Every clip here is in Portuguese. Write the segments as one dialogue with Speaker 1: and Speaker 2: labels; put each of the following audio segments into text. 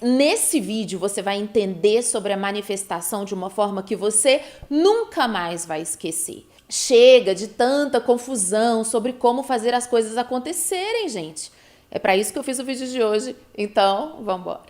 Speaker 1: Nesse vídeo você vai entender sobre a manifestação de uma forma que você nunca mais vai esquecer. Chega de tanta confusão sobre como fazer as coisas acontecerem, gente. É para isso que eu fiz o vídeo de hoje, então vamos embora.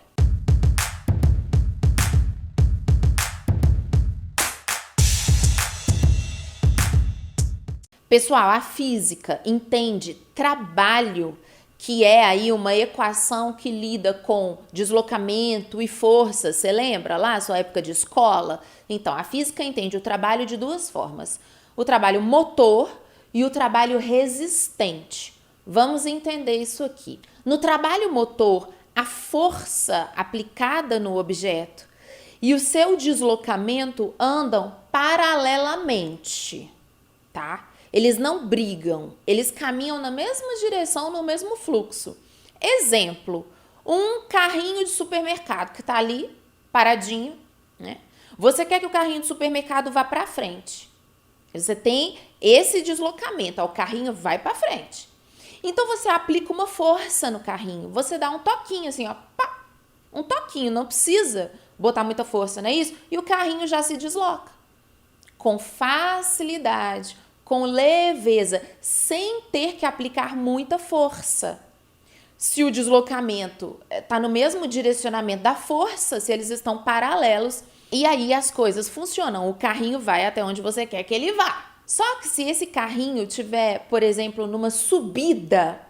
Speaker 1: Pessoal, a física entende trabalho, que é aí uma equação que lida com deslocamento e força. Você lembra lá, sua época de escola? Então, a física entende o trabalho de duas formas. O trabalho motor e o trabalho resistente. Vamos entender isso aqui. No trabalho motor, a força aplicada no objeto e o seu deslocamento andam paralelamente, tá? Eles não brigam, eles caminham na mesma direção, no mesmo fluxo. Exemplo, um carrinho de supermercado que tá ali, paradinho, né? Você quer que o carrinho de supermercado vá para frente. Você tem esse deslocamento, ó, o carrinho vai para frente. Então você aplica uma força no carrinho, você dá um toquinho assim, ó, pá, um toquinho, não precisa botar muita força, não é isso? E o carrinho já se desloca com facilidade, com leveza, sem ter que aplicar muita força. Se o deslocamento está no mesmo direcionamento da força, se eles estão paralelos, e aí as coisas funcionam. O carrinho vai até onde você quer que ele vá. Só que se esse carrinho tiver, por exemplo, numa subida,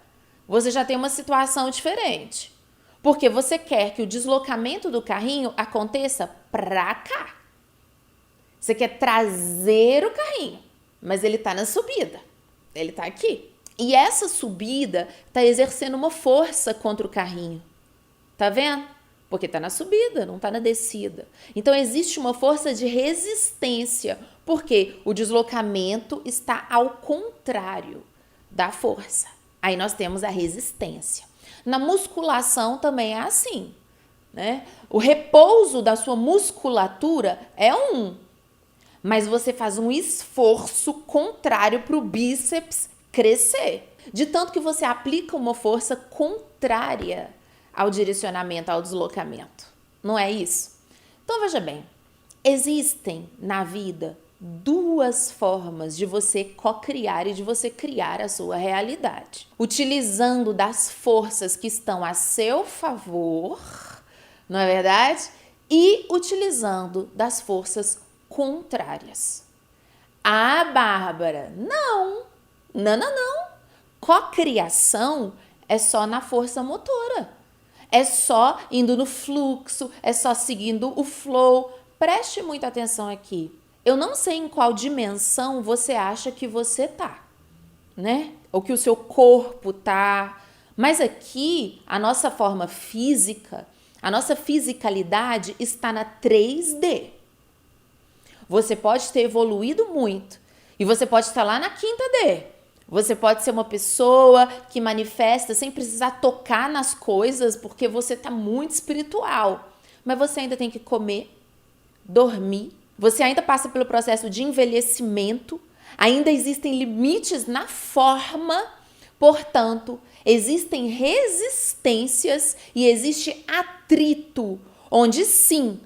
Speaker 1: você já tem uma situação diferente. Porque você quer que o deslocamento do carrinho aconteça pra cá. Você quer trazer o carrinho, mas ele tá na subida. Ele tá aqui. E essa subida tá exercendo uma força contra o carrinho. Tá vendo? Porque tá na subida, não tá na descida. Então existe uma força de resistência, porque o deslocamento está ao contrário da força. Aí nós temos a resistência. Na musculação também é assim, né? O repouso da sua musculatura é mas você faz um esforço contrário para o bíceps crescer. De tanto que você aplica uma força contrária ao direcionamento, ao deslocamento. Não é isso? Então veja bem, existem na vida duas formas de você co-criar e de você criar a sua realidade. Utilizando das forças que estão a seu favor, não é verdade? E utilizando das forças contrárias. Ah, Bárbara, não. Cocriação é só na força motora. É só indo no fluxo, é só seguindo o flow. Preste muita atenção aqui. Eu não sei em qual dimensão você acha que você tá, né? Ou que o seu corpo tá. Mas aqui, a nossa forma física, a nossa fisicalidade está na 3D. Você pode ter evoluído muito e você pode estar lá na 5ª D. Você pode ser uma pessoa que manifesta sem precisar tocar nas coisas porque você está muito espiritual. Mas você ainda tem que comer, dormir. Você ainda passa pelo processo de envelhecimento. Ainda existem limites na forma. Portanto, existem resistências e existe atrito, onde sim,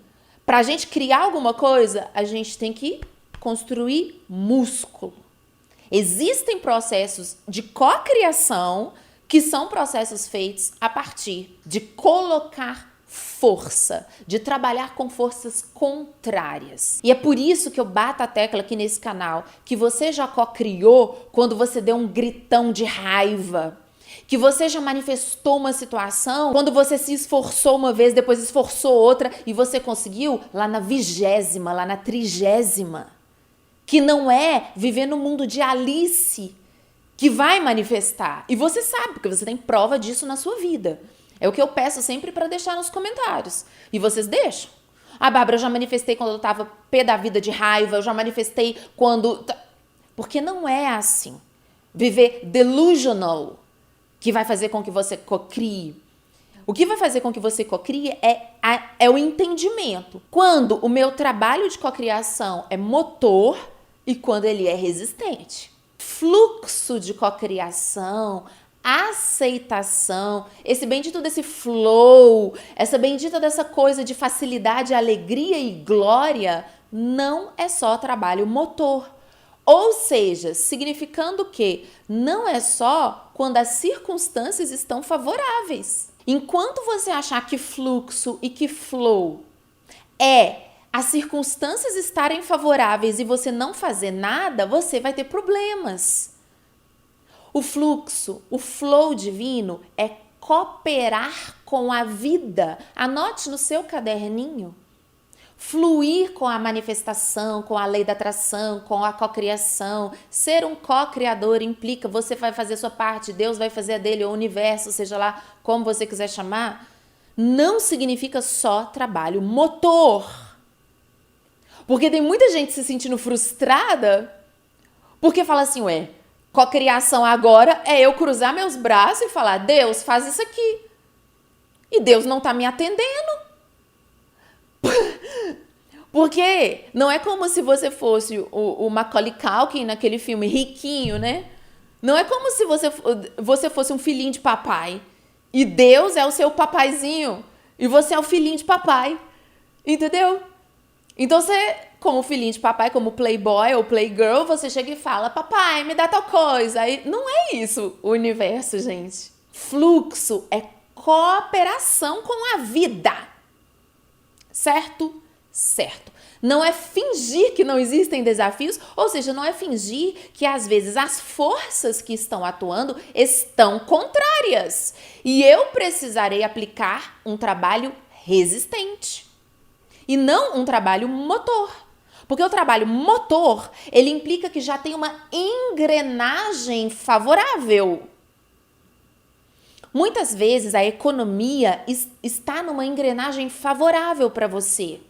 Speaker 1: para a gente criar alguma coisa, a gente tem que construir músculo. Existem processos de cocriação que são processos feitos a partir de colocar força, de trabalhar com forças contrárias. E é por isso que eu bato a tecla aqui nesse canal que você já cocriou quando você deu um gritão de raiva, que você já manifestou uma situação quando você se esforçou uma vez, depois esforçou outra e você conseguiu lá na 20ª, lá na 30ª. Que não é viver no mundo de Alice que vai manifestar. E você sabe, porque você tem prova disso na sua vida. É o que eu peço sempre para deixar nos comentários. E vocês deixam. Ah, Bárbara, eu já manifestei quando eu tava pé da vida de raiva, eu já manifestei quando... Porque não é assim. Viver delusional que vai fazer com que você cocrie. O que vai fazer com que você cocrie é o entendimento. Quando o meu trabalho de cocriação é motor e quando ele é resistente. Fluxo de cocriação, aceitação, esse bendito desse flow, essa bendita dessa coisa de facilidade, alegria e glória, não é só trabalho motor. Ou seja, significando que não é só quando as circunstâncias estão favoráveis. Enquanto você achar que fluxo e que flow é as circunstâncias estarem favoráveis e você não fazer nada, você vai ter problemas. O fluxo, o flow divino é cooperar com a vida. Anote no seu caderninho. Fluir com a manifestação, com a lei da atração, com a cocriação. Ser um co-criador implica você vai fazer a sua parte, Deus vai fazer a dele, ou o universo, seja lá como você quiser chamar. Não significa só trabalho motor. Porque tem muita gente se sentindo frustrada porque fala assim, cocriação agora é eu cruzar meus braços e falar, Deus, faz isso aqui. E Deus não tá me atendendo. Porque não é como se você fosse o Macaulay Culkin naquele filme riquinho, né? Não é como se você fosse um filhinho de papai. E Deus é o seu papaizinho. E você é o filhinho de papai. Entendeu? Então você, como filhinho de papai, como playboy ou playgirl, você chega e fala, papai, me dá tal coisa. Aí, não é isso o universo, gente. Fluxo é cooperação com a vida. Certo? Certo. Não é fingir que não existem desafios, ou seja, não é fingir que às vezes as forças que estão atuando estão contrárias. E eu precisarei aplicar um trabalho resistente. E não um trabalho motor. Porque o trabalho motor, ele implica que já tem uma engrenagem favorável. Muitas vezes a economia está numa engrenagem favorável para você.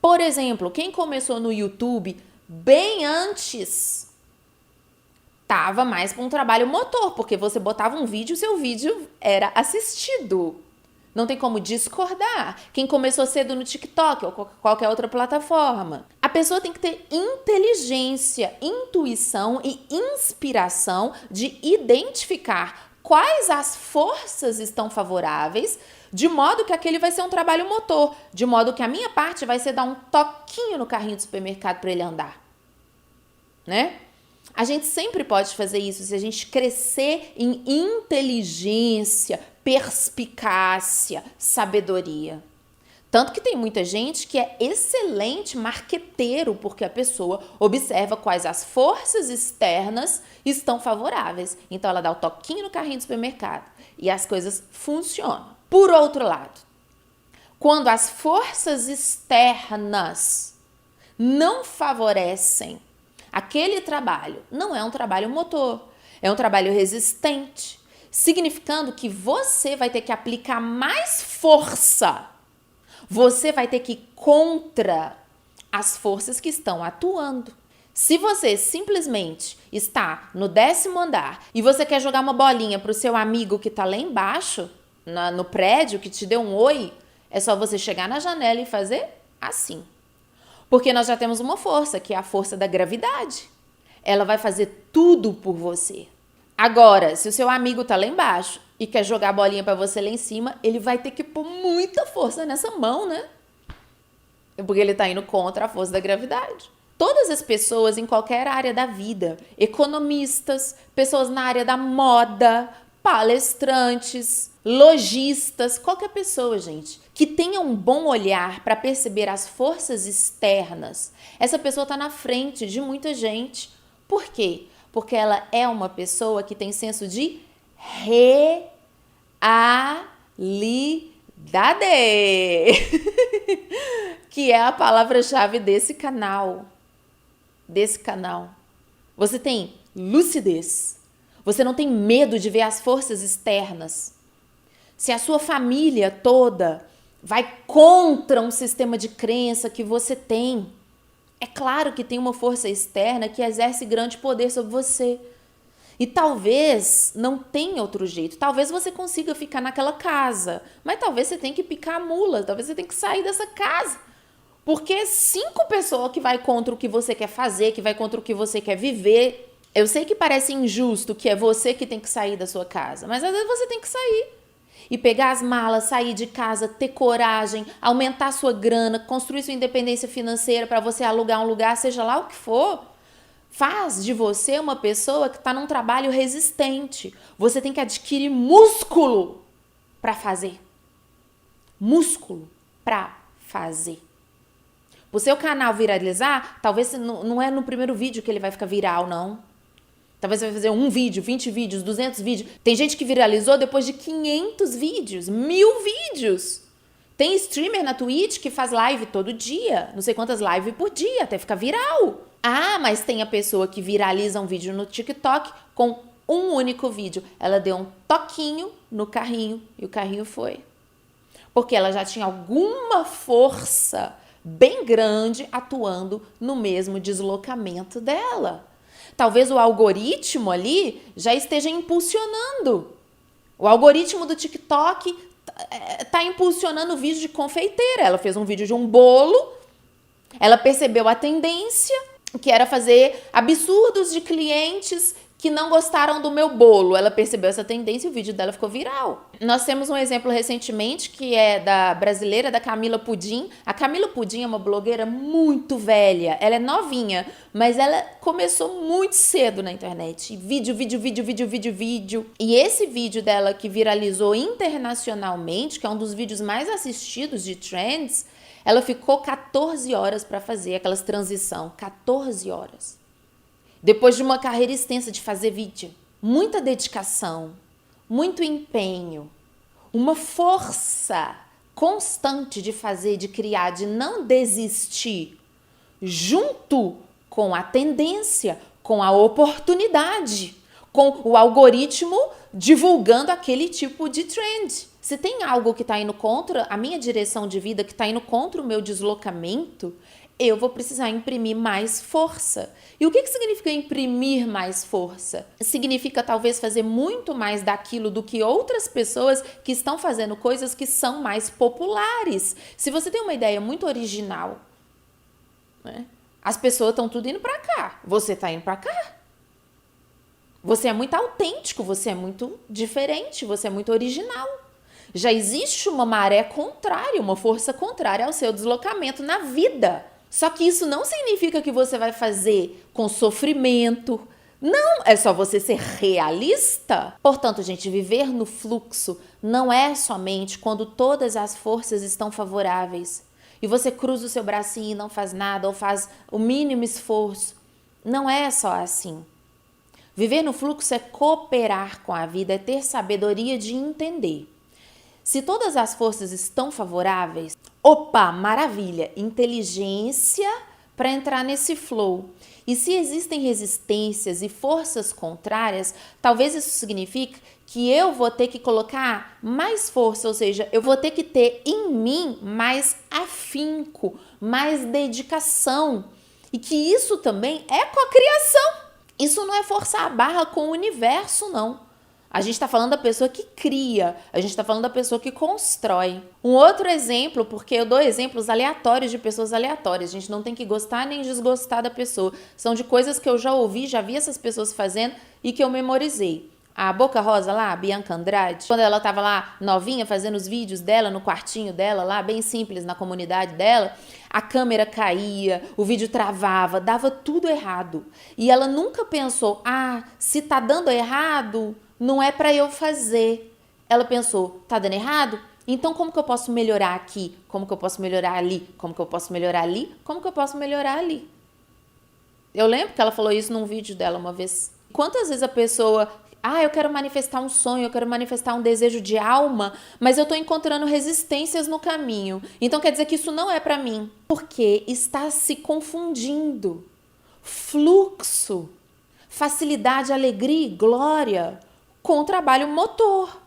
Speaker 1: Por exemplo, quem começou no YouTube bem antes estava mais para um trabalho motor, porque você botava um vídeo e seu vídeo era assistido. Não tem como discordar. Quem começou cedo no TikTok ou qualquer outra plataforma. A pessoa tem que ter inteligência, intuição e inspiração de identificar quais as forças estão favoráveis, de modo que aquele vai ser um trabalho motor, de modo que a minha parte vai ser dar um toquinho no carrinho do supermercado para ele andar. Né? A gente sempre pode fazer isso se a gente crescer em inteligência, perspicácia, sabedoria. Tanto que tem muita gente que é excelente marqueteiro, porque a pessoa observa quais as forças externas estão favoráveis. Então ela dá o toquinho no carrinho do supermercado e as coisas funcionam. Por outro lado, quando as forças externas não favorecem aquele trabalho, não é um trabalho motor, é um trabalho resistente, significando que você vai ter que aplicar mais força. Você vai ter que ir contra as forças que estão atuando. Se você simplesmente está no 10º andar e você quer jogar uma bolinha para o seu amigo que está lá embaixo, no prédio, que te deu um oi, é só você chegar na janela e fazer assim. Porque nós já temos uma força, que é a força da gravidade. Ela vai fazer tudo por você. Agora, se o seu amigo está lá embaixo e quer jogar a bolinha para você lá em cima, ele vai ter que pôr muita força nessa mão, né? Porque ele está indo contra a força da gravidade. Todas as pessoas em qualquer área da vida, economistas, pessoas na área da moda, palestrantes, lojistas, qualquer pessoa, gente, que tenha um bom olhar para perceber as forças externas, essa pessoa está na frente de muita gente. Por quê? Porque ela é uma pessoa que tem senso de realidade. Que é a palavra-chave desse canal. Você tem lucidez. Você não tem medo de ver as forças externas. Se a sua família toda vai contra um sistema de crença que você tem, é claro que tem uma força externa que exerce grande poder sobre você. E talvez não tenha outro jeito. Talvez você consiga ficar naquela casa, mas talvez você tenha que picar a mula, talvez você tenha que sair dessa casa. Porque 5 pessoas que vai contra o que você quer fazer, que vai contra o que você quer viver, Eu sei que parece injusto, que é você que tem que sair da sua casa, mas às vezes você tem que sair. E pegar as malas, sair de casa, ter coragem, aumentar sua grana, construir sua independência financeira para você alugar um lugar, seja lá o que for, faz de você uma pessoa que está num trabalho resistente. Você tem que adquirir músculo para fazer. Músculo para fazer. O seu canal viralizar, talvez não é no primeiro vídeo que ele vai ficar viral, não. Talvez você vai fazer 1 vídeo, 20 vídeos, 200 vídeos. Tem gente que viralizou depois de 500 vídeos, 1000 vídeos. Tem streamer na Twitch que faz live todo dia, não sei quantas lives por dia, até ficar viral. Ah, mas tem a pessoa que viraliza um vídeo no TikTok com um único vídeo. Ela deu um toquinho no carrinho e o carrinho foi. Porque ela já tinha alguma força bem grande atuando no mesmo deslocamento dela. Talvez o algoritmo ali já esteja impulsionando. O algoritmo do TikTok está impulsionando o vídeo de confeiteira. Ela fez um vídeo de um bolo, ela percebeu a tendência, que era fazer absurdos de clientes que não gostaram do meu bolo. Ela percebeu essa tendência e o vídeo dela ficou viral. Nós temos um exemplo recentemente que é da brasileira, da Camila Pudim. A Camila Pudim é uma blogueira muito velha. Ela é novinha, mas ela começou muito cedo na internet. Vídeo. E esse vídeo dela que viralizou internacionalmente, que é um dos vídeos mais assistidos de trends, ela ficou 14 horas para fazer aquelas transição. 14 horas. Depois de uma carreira extensa de fazer vídeo, muita dedicação, muito empenho, uma força constante de fazer, de criar, de não desistir, junto com a tendência, com a oportunidade, com o algoritmo divulgando aquele tipo de trend. Se tem algo que está indo contra a minha direção de vida, que está indo contra o meu deslocamento, eu vou precisar imprimir mais força. E o que significa imprimir mais força? Significa talvez fazer muito mais daquilo do que outras pessoas que estão fazendo coisas que são mais populares. Se você tem uma ideia muito original, né? As pessoas estão tudo indo para cá, você está indo para cá. Você é muito autêntico, você é muito diferente, você é muito original. Já existe uma maré contrária, uma força contrária ao seu deslocamento na vida. Só que isso não significa que você vai fazer com sofrimento. Não, é só você ser realista. Portanto, gente, viver no fluxo não é somente quando todas as forças estão favoráveis e você cruza o seu bracinho e não faz nada ou faz o mínimo esforço. Não é só assim. Viver no fluxo é cooperar com a vida, é ter sabedoria de entender. Se todas as forças estão favoráveis, opa, maravilha, inteligência para entrar nesse flow. E se existem resistências e forças contrárias, talvez isso signifique que eu vou ter que colocar mais força, ou seja, eu vou ter que ter em mim mais afinco, mais dedicação. E que isso também é cocriação. Isso não é forçar a barra com o universo, não. A gente está falando da pessoa que cria, a gente está falando da pessoa que constrói. Um outro exemplo, porque eu dou exemplos aleatórios de pessoas aleatórias, a gente não tem que gostar nem desgostar da pessoa. São de coisas que eu já ouvi, já vi essas pessoas fazendo e que eu memorizei. A Boca Rosa lá, a Bianca Andrade, quando ela estava lá novinha fazendo os vídeos dela no quartinho dela lá, bem simples na comunidade dela, a câmera caía, o vídeo travava, dava tudo errado. E ela nunca pensou, se tá dando errado, não é para eu fazer. Ela pensou, tá dando errado? Então como que eu posso melhorar aqui? Como que eu posso melhorar ali? Como que eu posso melhorar ali? Como que eu posso melhorar ali? Eu lembro que ela falou isso num vídeo dela uma vez. Quantas vezes a pessoa, eu quero manifestar um sonho, eu quero manifestar um desejo de alma, mas eu tô encontrando resistências no caminho. Então quer dizer que isso não é para mim. Porque está se confundindo. Fluxo, facilidade, alegria e glória com o trabalho motor,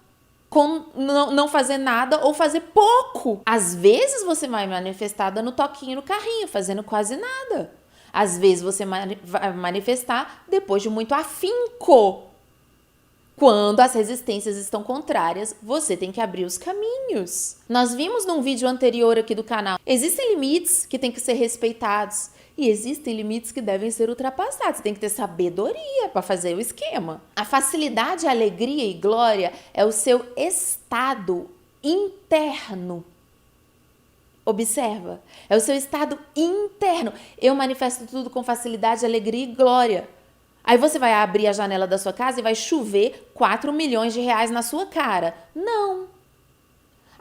Speaker 1: com não fazer nada ou fazer pouco. Às vezes você vai manifestar dando toquinho no carrinho, fazendo quase nada. Às vezes você vai manifestar depois de muito afinco. Quando as resistências estão contrárias, você tem que abrir os caminhos. Nós vimos num vídeo anterior aqui do canal, existem limites que têm que ser respeitados. E existem limites que devem ser ultrapassados. Você tem que ter sabedoria para fazer o esquema. A facilidade, alegria e glória é o seu estado interno. Observa, é o seu estado interno. Eu manifesto tudo com facilidade, alegria e glória. Aí você vai abrir a janela da sua casa e vai chover 4 milhões de reais na sua cara. Não.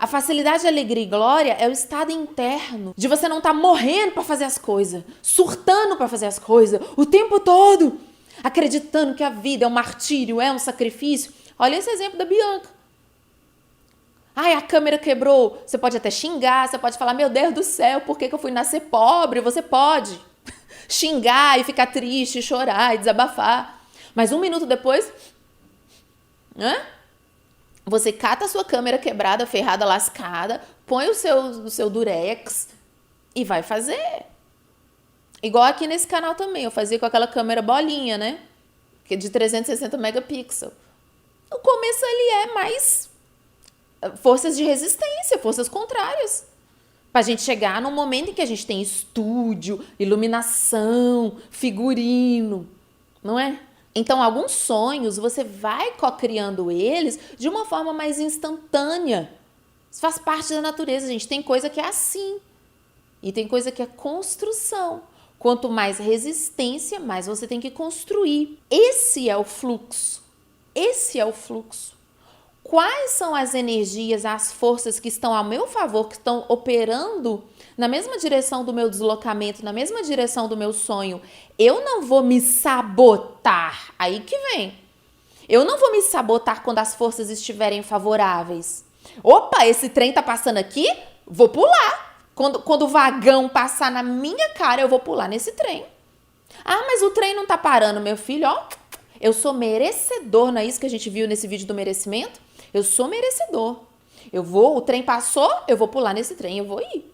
Speaker 1: A facilidade, alegria e glória é o estado interno de você não estar morrendo para fazer as coisas, surtando para fazer as coisas o tempo todo, acreditando que a vida é um martírio, é um sacrifício. Olha esse exemplo da Bianca. Ai, a câmera quebrou. Você pode até xingar, você pode falar, meu Deus do céu, por que eu fui nascer pobre? Você pode xingar e ficar triste, chorar e desabafar. Mas 1 minuto depois, você cata a sua câmera quebrada, ferrada, lascada, põe o seu durex e vai fazer. Igual aqui nesse canal também, eu fazia com aquela câmera bolinha, né? Que é de 360 megapixels. No começo ele é mais forças de resistência, forças contrárias. Pra gente chegar num momento em que a gente tem estúdio, iluminação, figurino, não é? Então, alguns sonhos, você vai co-criando eles de uma forma mais instantânea. Isso faz parte da natureza, gente. Tem coisa que é assim. E tem coisa que é construção. Quanto mais resistência, mais você tem que construir. Esse é o fluxo. Esse é o fluxo. Quais são as energias, as forças que estão ao meu favor, que estão operando na mesma direção do meu deslocamento, na mesma direção do meu sonho? Eu não vou me sabotar. Aí que vem. Eu não vou me sabotar quando as forças estiverem favoráveis. Opa, esse trem tá passando aqui? Vou pular. Quando o vagão passar na minha cara, eu vou pular nesse trem. Ah, mas o trem não tá parando, meu filho, ó. Eu sou merecedor, não é isso que a gente viu nesse vídeo do merecimento? Eu sou merecedor. O trem passou, eu vou pular nesse trem, eu vou ir.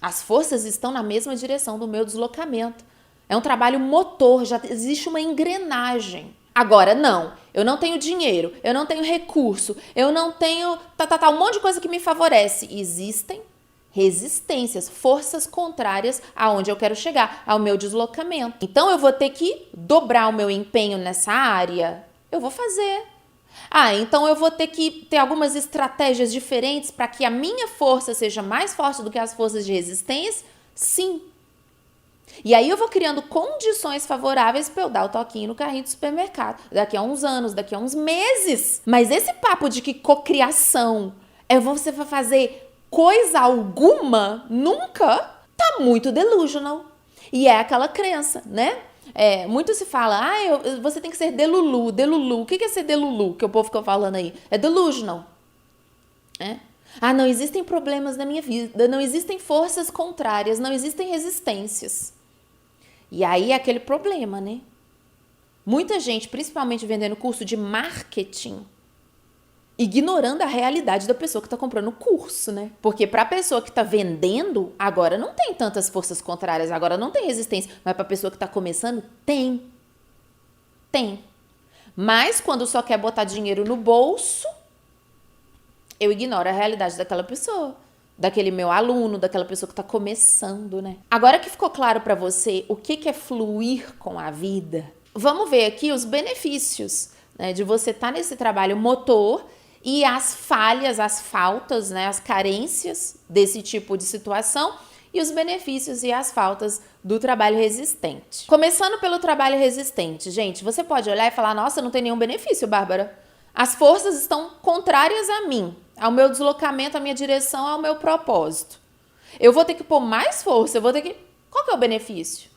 Speaker 1: As forças estão na mesma direção do meu deslocamento. É um trabalho motor, já existe uma engrenagem. Agora, não, eu não tenho dinheiro, eu não tenho recurso, eu não tenho um monte de coisa que me favorece. Existem resistências, forças contrárias aonde eu quero chegar, ao meu deslocamento. Então, eu vou ter que dobrar o meu empenho nessa área. Eu vou fazer. Ah, então eu vou ter que ter algumas estratégias diferentes para que a minha força seja mais forte do que as forças de resistência? Sim. E aí eu vou criando condições favoráveis para eu dar o toquinho no carrinho do supermercado. Daqui a uns anos, daqui a uns meses. Mas esse papo de que cocriação é você vai fazer coisa alguma, nunca, tá muito delusional. E é aquela crença, né? Muito se fala, você tem que ser delulu, delulu. O que é ser delulu? Que o povo fica falando aí. É delusional. Não existem problemas na minha vida, não existem forças contrárias, não existem resistências. E aí é aquele problema, né? Muita gente, principalmente vendendo curso de marketing, ignorando a realidade da pessoa que está comprando o curso, né? Porque para a pessoa que está vendendo, agora não tem tantas forças contrárias, agora não tem resistência. Mas para a pessoa que está começando, tem. Tem. Mas quando só quer botar dinheiro no bolso, eu ignoro a realidade daquela pessoa, daquele meu aluno, daquela pessoa que está começando, né? Agora que ficou claro para você o que é fluir com a vida, vamos ver aqui os benefícios, né, de você estar nesse trabalho motor e as falhas, as faltas, né, as carências desse tipo de situação e os benefícios e as faltas do trabalho resistente. Começando pelo trabalho resistente, gente, você pode olhar e falar, nossa, não tem nenhum benefício, Bárbara. As forças estão contrárias a mim, ao meu deslocamento, à minha direção, ao meu propósito. Eu vou ter que pôr mais força, Qual que é o benefício?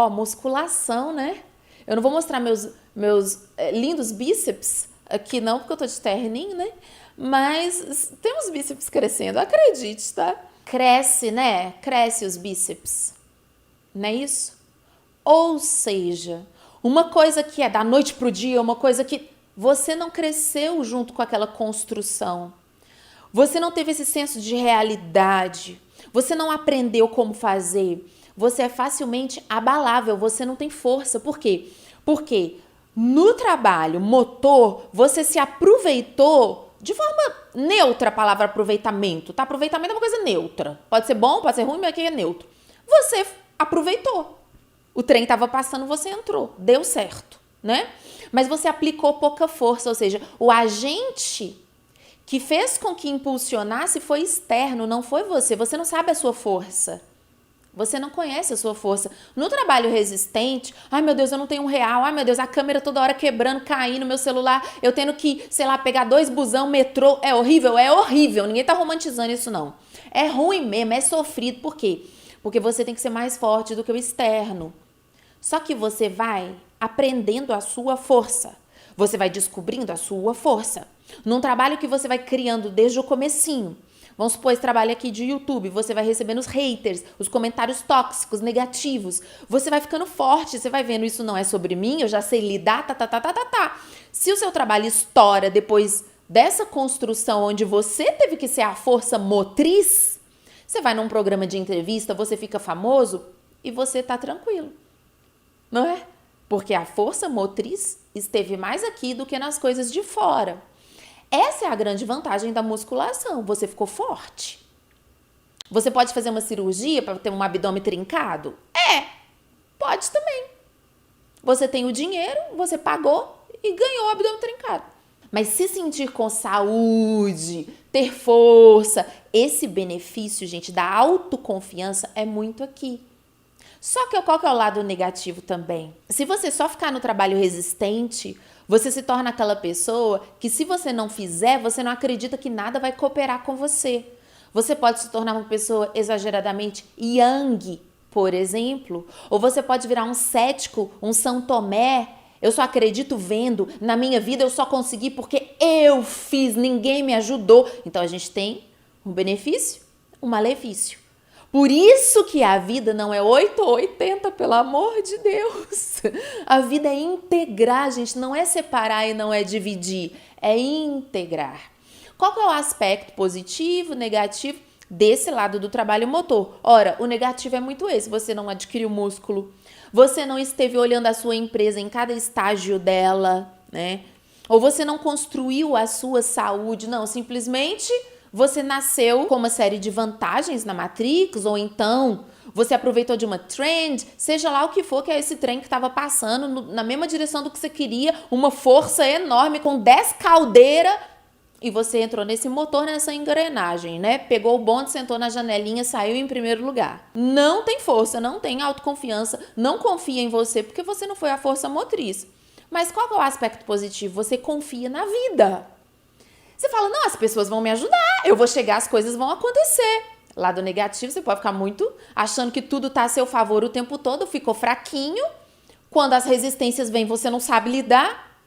Speaker 1: Musculação, né? Eu não vou mostrar meus lindos bíceps aqui não, porque eu tô de terninho, né? Mas tem uns bíceps crescendo, acredite, tá? Cresce, né? Cresce os bíceps. Não é isso? Ou seja, uma coisa que é da noite pro dia, uma coisa que você não cresceu junto com aquela construção. Você não teve esse senso de realidade. Você não aprendeu como fazer. Você é facilmente abalável, você não tem força. Por quê? Porque no trabalho motor, você se aproveitou de forma neutra, a palavra aproveitamento, tá? Aproveitamento é uma coisa neutra. Pode ser bom, pode ser ruim, mas aqui é neutro. Você aproveitou. O trem estava passando, você entrou, deu certo, né? Mas você aplicou pouca força, ou seja, o agente que fez com que impulsionasse foi externo, não foi você. Você não sabe a sua força. Você não conhece a sua força. No trabalho resistente, ai meu Deus, eu não tenho R$1, ai meu Deus, a câmera toda hora quebrando, caindo, meu celular, eu tendo que, sei lá, pegar 2 busão, metrô, é horrível, ninguém tá romantizando isso não. É ruim mesmo, é sofrido, por quê? Porque você tem que ser mais forte do que o externo. Só que você vai aprendendo a sua força, você vai descobrindo a sua força. Num trabalho que você vai criando desde o comecinho, vamos supor, esse trabalho aqui de YouTube, você vai recebendo os haters, os comentários tóxicos, negativos. Você vai ficando forte, você vai vendo, isso não é sobre mim, eu já sei lidar, tá. Se o seu trabalho estoura depois dessa construção onde você teve que ser a força motriz, você vai num programa de entrevista, você fica famoso e você tá tranquilo, não é? Porque a força motriz esteve mais aqui do que nas coisas de fora. Essa é a grande vantagem da musculação. Você ficou forte. Você pode fazer uma cirurgia para ter um abdômen trincado? Pode também. Você tem o dinheiro, você pagou e ganhou o abdômen trincado. Mas se sentir com saúde, ter força, esse benefício, gente, da autoconfiança é muito aqui. Só que qual que é o lado negativo também? Se você só ficar no trabalho resistente, você se torna aquela pessoa que, se você não fizer, você não acredita que nada vai cooperar com você. Você pode se tornar uma pessoa exageradamente yang, por exemplo, ou você pode virar um cético, um São Tomé. Eu só acredito vendo, na minha vida eu só consegui porque eu fiz, ninguém me ajudou. Então a gente tem um benefício, um malefício. Por isso que a vida não é 8 ou 80, pelo amor de Deus. A vida é integrar, gente, não é separar e não é dividir, é integrar. Qual que é o aspecto positivo, negativo desse lado do trabalho motor? Ora, o negativo é muito esse, você não adquiriu músculo, você não esteve olhando a sua empresa em cada estágio dela, né? Ou você não construiu a sua saúde, não, simplesmente você nasceu com uma série de vantagens na Matrix, ou então você aproveitou de uma trend, seja lá o que for, que é esse trem que estava passando na mesma direção do que você queria, uma força enorme com 10 caldeiras, e você entrou nesse motor, nessa engrenagem, né? Pegou o bonde, sentou na janelinha, saiu em primeiro lugar. Não tem força, não tem autoconfiança, não confia em você, porque você não foi a força motriz. Mas qual que é o aspecto positivo? Você confia na vida. Você fala, não, as pessoas vão me ajudar, eu vou chegar, as coisas vão acontecer. Lado negativo, você pode ficar muito achando que tudo tá a seu favor o tempo todo, ficou fraquinho. Quando as resistências vêm, você não sabe lidar.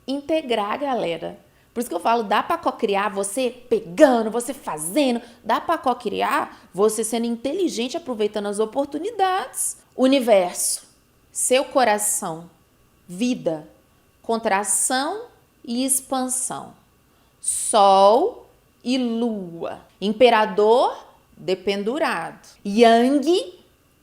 Speaker 1: Integrar, galera. Por isso que eu falo, dá pra cocriar você pegando, você fazendo. Dá pra cocriar você sendo inteligente, aproveitando as oportunidades. Universo, seu coração, vida, contração e expansão. Sol e lua. Imperador, dependurado. Yang,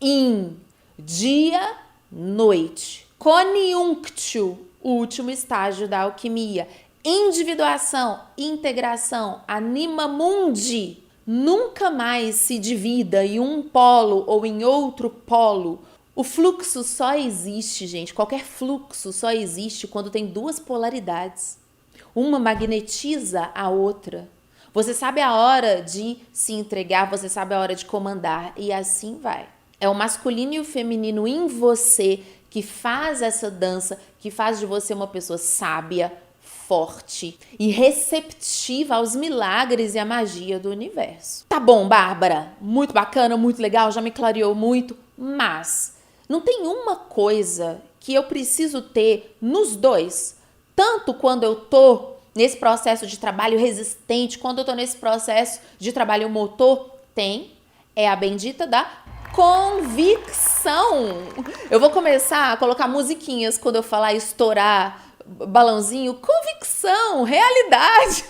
Speaker 1: yin. Dia, noite. Conjunctio, o último estágio da alquimia. Individuação, integração, anima mundi. Nunca mais se divida em um polo ou em outro polo. O fluxo só existe, gente. Qualquer fluxo só existe quando tem duas polaridades. Uma magnetiza a outra. Você sabe a hora de se entregar, você sabe a hora de comandar, e assim vai. É o masculino e o feminino em você que faz essa dança, que faz de você uma pessoa sábia, forte e receptiva aos milagres e à magia do universo. Tá bom, Bárbara? Muito bacana, muito legal, já me clareou muito, mas não tem uma coisa que eu preciso ter nos dois, tanto quando eu tô nesse processo de trabalho resistente, quando eu tô nesse processo de trabalho motor, é a bendita da convicção. Eu vou começar a colocar musiquinhas quando eu falar estourar balãozinho. Convicção, realidade.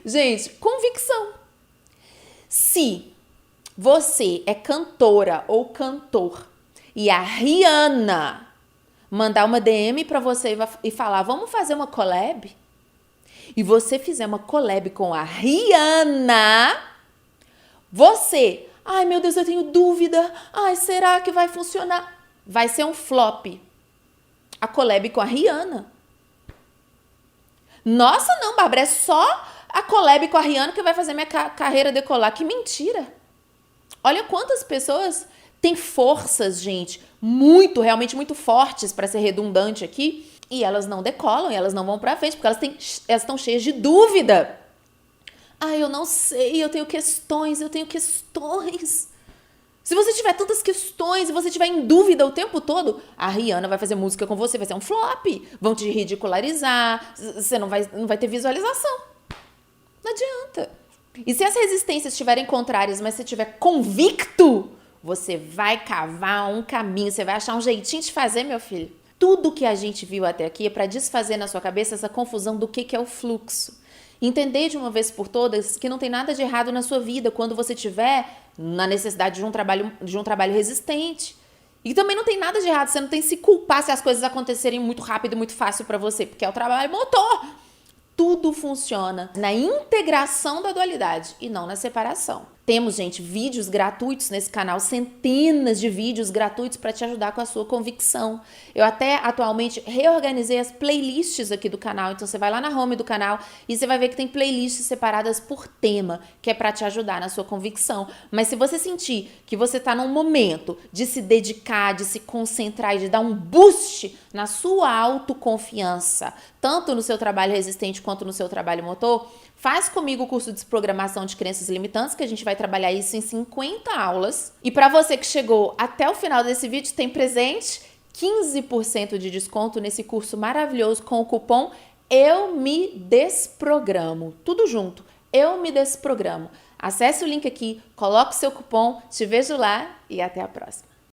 Speaker 1: Gente, convicção. Se você é cantora ou cantor e a Rihanna mandar uma DM pra você e falar, vamos fazer uma collab? E você fizer uma collab com a Rihanna, você, Ai, meu Deus, eu tenho dúvida. Ai, será que vai funcionar? Vai ser um flop. A collab com a Rihanna. Nossa, não, Bárbara, é só a collab com a Rihanna que vai fazer minha carreira decolar. Que mentira. Olha quantas pessoas têm forças, gente, realmente muito fortes, para ser redundante aqui, e elas não decolam, e elas não vão pra frente, porque elas estão cheias de dúvida. Ai, eu não sei, eu tenho questões. Se você tiver tantas questões e você tiver em dúvida o tempo todo, a Rihanna vai fazer música com você, vai ser um flop. Vão te ridicularizar, você não vai ter visualização. Não adianta. E se as resistências estiverem contrárias, mas você estiver convicto, você vai cavar um caminho, você vai achar um jeitinho de fazer, meu filho. Tudo que a gente viu até aqui é para desfazer na sua cabeça essa confusão do que é o fluxo. Entender de uma vez por todas que não tem nada de errado na sua vida quando você estiver na necessidade de um trabalho resistente. E também não tem nada de errado, você não tem que se culpar se as coisas acontecerem muito rápido e muito fácil para você, porque é o trabalho motor. Tudo funciona na integração da dualidade e não na separação. Temos, gente, vídeos gratuitos nesse canal, centenas de vídeos gratuitos para te ajudar com a sua convicção. Eu até atualmente reorganizei as playlists aqui do canal, então você vai lá na home do canal e você vai ver que tem playlists separadas por tema, que é para te ajudar na sua convicção. Mas se você sentir que você está num momento de se dedicar, de se concentrar e de dar um boost na sua autoconfiança, tanto no seu trabalho resistente quanto no seu trabalho motor, faz comigo o curso de desprogramação de crenças limitantes, que a gente vai trabalhar isso em 50 aulas. E para você que chegou até o final desse vídeo, tem presente 15% de desconto nesse curso maravilhoso com o cupom Eu Me Desprogramo. Tudo junto, Eu Me Desprogramo. Acesse o link aqui, coloque o seu cupom, te vejo lá e até a próxima.